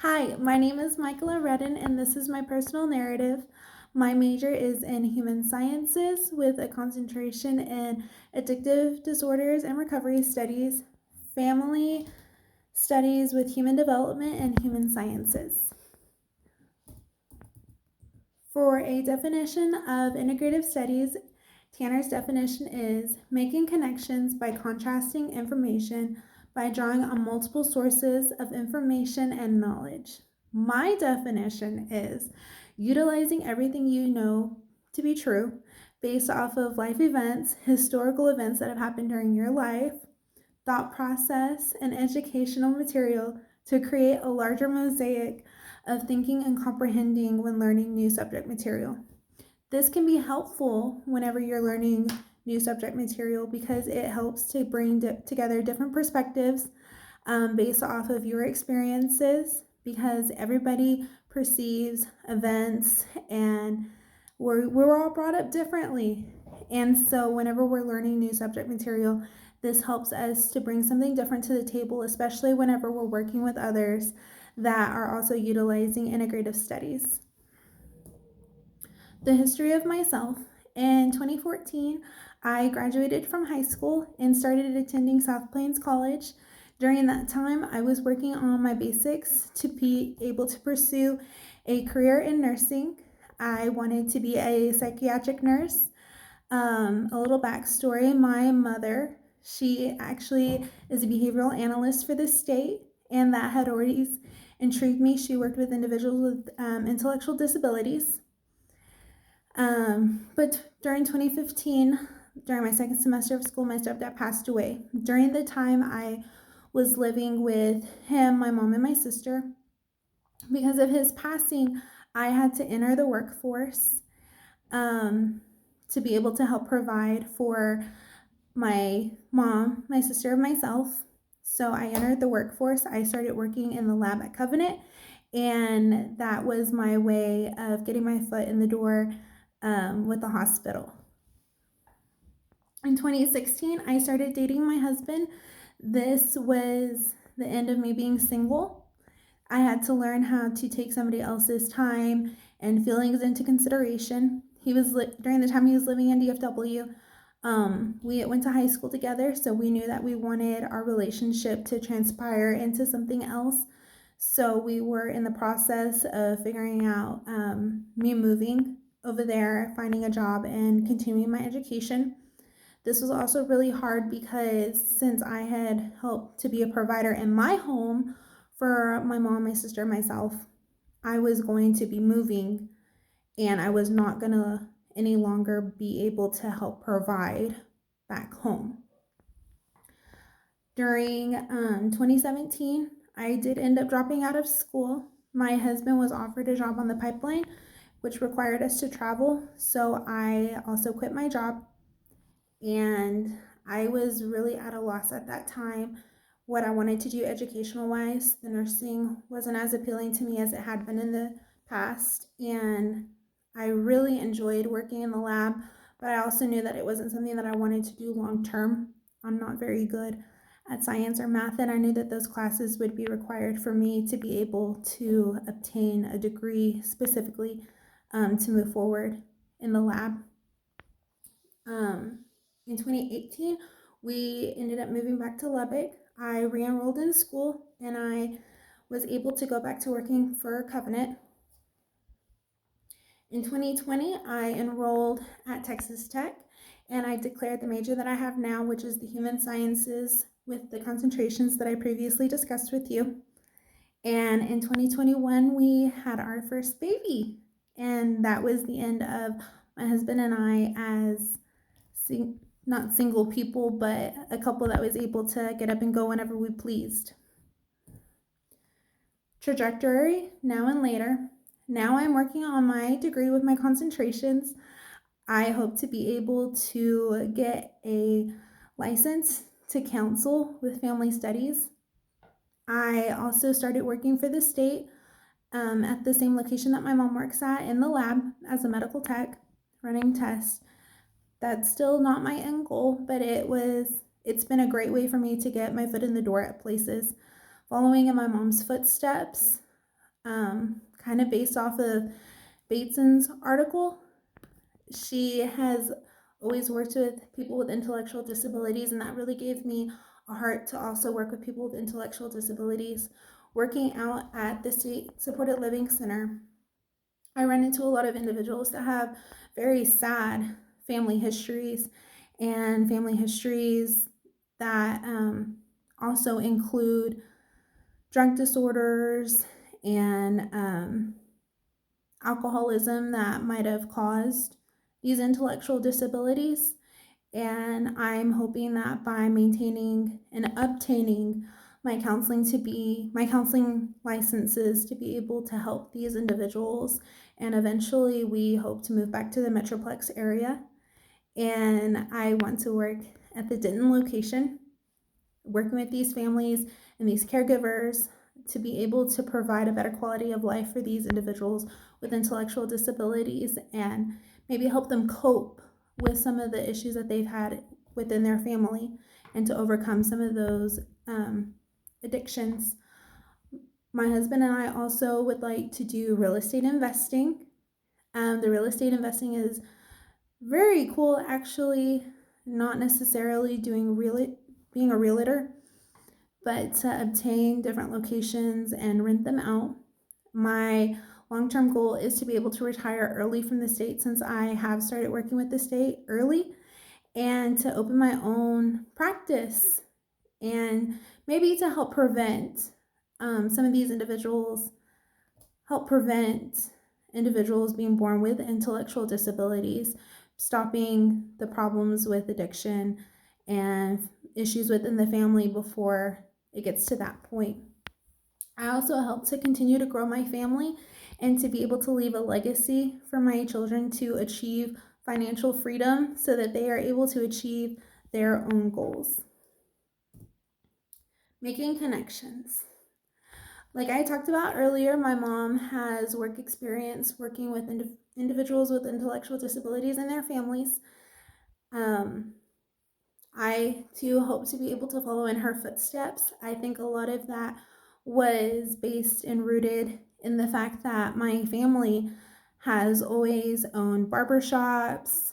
Hi, my name is Michaela Redden, and this is my personal narrative. My major is in human sciences with a concentration in addictive disorders and recovery studies, family studies with human development, and human sciences. For a definition of integrative studies, Tanner's definition is making connections by contrasting information by drawing on multiple sources of information and knowledge. My definition is utilizing everything you know to be true based off of life events, historical events that have happened during your life, thought process, and educational material to create a larger mosaic of thinking and comprehending when learning new subject material. This can be helpful whenever you're learning new subject material because it helps to bring together different perspectives based off of your experiences, because everybody perceives events and we're all brought up differently. And so whenever we're learning new subject material, this helps us to bring something different to the table, especially whenever we're working with others that are also utilizing integrative studies. The history of myself. In 2014, I graduated from high school and started attending South Plains College. During that time, I was working on my basics to be able to pursue a career in nursing. I wanted to be a psychiatric nurse. A little backstory, my mother, she actually is a behavioral analyst for the state, and that had always intrigued me. She worked with individuals with intellectual disabilities. But during 2015, during my second semester of school, my stepdad passed away. During the time I was living with him, my mom, and my sister, because of his passing, I had to enter the workforce to be able to help provide for my mom, my sister, and myself. So I entered the workforce. I started working in the lab at Covenant, and that was my way of getting my foot in the door with the hospital. In 2016, I started dating my husband. This was the end of me being single. I had to learn how to take somebody else's time and feelings into consideration. He was during the time he was living in DFW. We went to high school together, so we knew that we wanted our relationship to transpire into something else. So we were in the process of figuring out me moving over there, finding a job, and continuing my education. This was also really hard because since I had helped to be a provider in my home for my mom, my sister, and myself, I was going to be moving and I was not going to any longer be able to help provide back home. During 2017, I did end up dropping out of school. My husband was offered a job on the pipeline, which required us to travel. So I also quit my job, and I was really at a loss at that time what I wanted to do educational wise. The nursing wasn't as appealing to me as it had been in the past, and I really enjoyed working in the lab, but I also knew that it wasn't something that I wanted to do long term. I'm not very good at science or math, and I knew that those classes would be required for me to be able to obtain a degree specifically to move forward in the lab. In 2018, we ended up moving back to Lubbock. I re-enrolled in school and I was able to go back to working for Covenant. In 2020, I enrolled at Texas Tech and I declared the major that I have now, which is the human sciences with the concentrations that I previously discussed with you. And in 2021, we had our first baby, and that was the end of my husband and I as not single people, but a couple that was able to get up and go whenever we pleased. Trajectory, now and later. Now I'm working on my degree with my concentrations. I hope to be able to get a license to counsel with family studies. I also started working for the state at the same location that my mom works at in the lab as a medical tech, running tests. That's still not my end goal, but it's been a great way for me to get my foot in the door at places. Following in my mom's footsteps, kind of based off of Bateson's article. She has always worked with people with intellectual disabilities, and that really gave me a heart to also work with people with intellectual disabilities. Working out at the State Supported Living Center, I run into a lot of individuals that have very sad family histories, and family histories that also include drug disorders and alcoholism that might have caused these intellectual disabilities. And I'm hoping that by maintaining and obtaining my counseling licenses to be able to help these individuals, and eventually we hope to move back to the Metroplex area. And I want to work at the Denton location, working with these families and these caregivers to be able to provide a better quality of life for these individuals with intellectual disabilities, and maybe help them cope with some of the issues that they've had within their family, and to overcome some of those addictions. My husband and I also would like to do real estate investing. The real estate investing is very cool, actually, not necessarily being a realtor, but to obtain different locations and rent them out. My long term goal is to be able to retire early from the state, since I have started working with the state early, and to open my own practice, and maybe to help prevent some of these individuals, help prevent individuals being born with intellectual disabilities, stopping the problems with addiction and issues within the family before it gets to that point. I also help to continue to grow my family and to be able to leave a legacy for my children to achieve financial freedom so that they are able to achieve their own goals. Making connections. Like I talked about earlier, my mom has work experience working with individuals with intellectual disabilities and their families. I too hope to be able to follow in her footsteps. I think a lot of that was based and rooted in the fact that my family has always owned barbershops,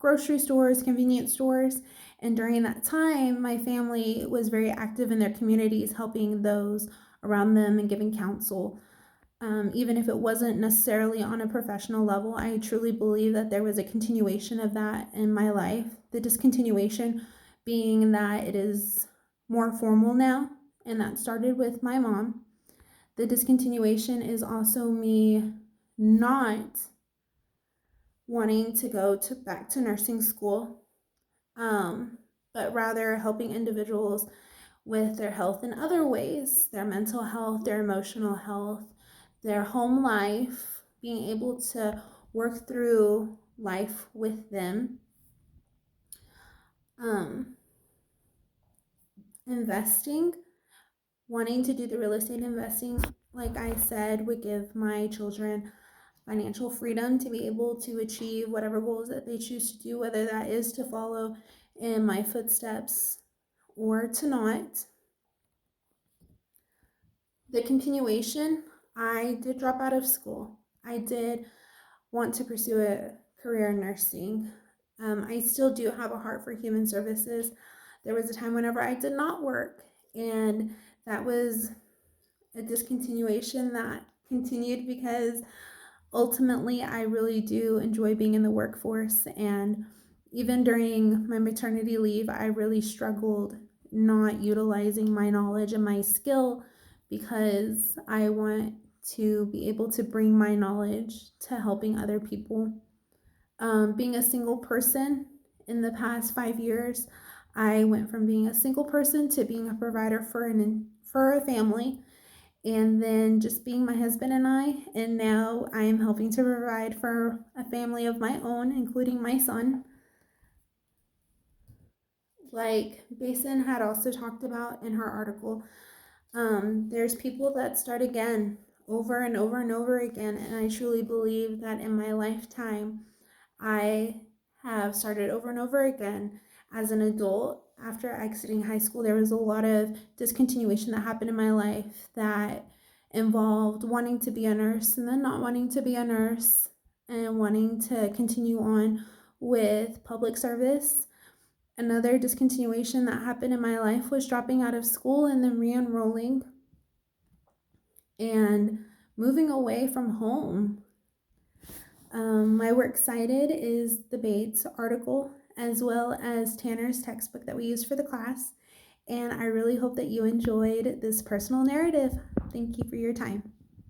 grocery stores, convenience stores. And during that time, my family was very active in their communities, helping those around them and giving counsel. Even if it wasn't necessarily on a professional level, I truly believe that there was a continuation of that in my life. The discontinuation being that it is more formal now, and that started with my mom. The discontinuation is also me not wanting to go back to nursing school, but rather helping individuals with their health in other ways, their mental health, their emotional health, their home life, being able to work through life with them. Investing, wanting to do the real estate investing, like I said, would give my children financial freedom to be able to achieve whatever goals that they choose to do, whether that is to follow in my footsteps or to not. The continuation, I did drop out of school. I did want to pursue a career in nursing. I still do have a heart for human services. There was a time whenever I did not work, and that was a discontinuation that continued because ultimately I really do enjoy being in the workforce. And even during my maternity leave, I really struggled not utilizing my knowledge and my skill, because I want to be able to bring my knowledge to helping other people. Being a single person in the past 5 years, I went from being a single person to being a provider for a family, and then just being my husband and I. And now I am helping to provide for a family of my own, including my son. Like Basin had also talked about in her article, there's people that start again over and over and over again. And I truly believe that in my lifetime, I have started over and over again. As an adult, after exiting high school, there was a lot of discontinuation that happened in my life that involved wanting to be a nurse and then not wanting to be a nurse and wanting to continue on with public service. Another discontinuation that happened in my life was dropping out of school and then re-enrolling and moving away from home. My Works Cited is the Bates article as well as Tanner's textbook that we used for the class. And I really hope that you enjoyed this personal narrative. Thank you for your time.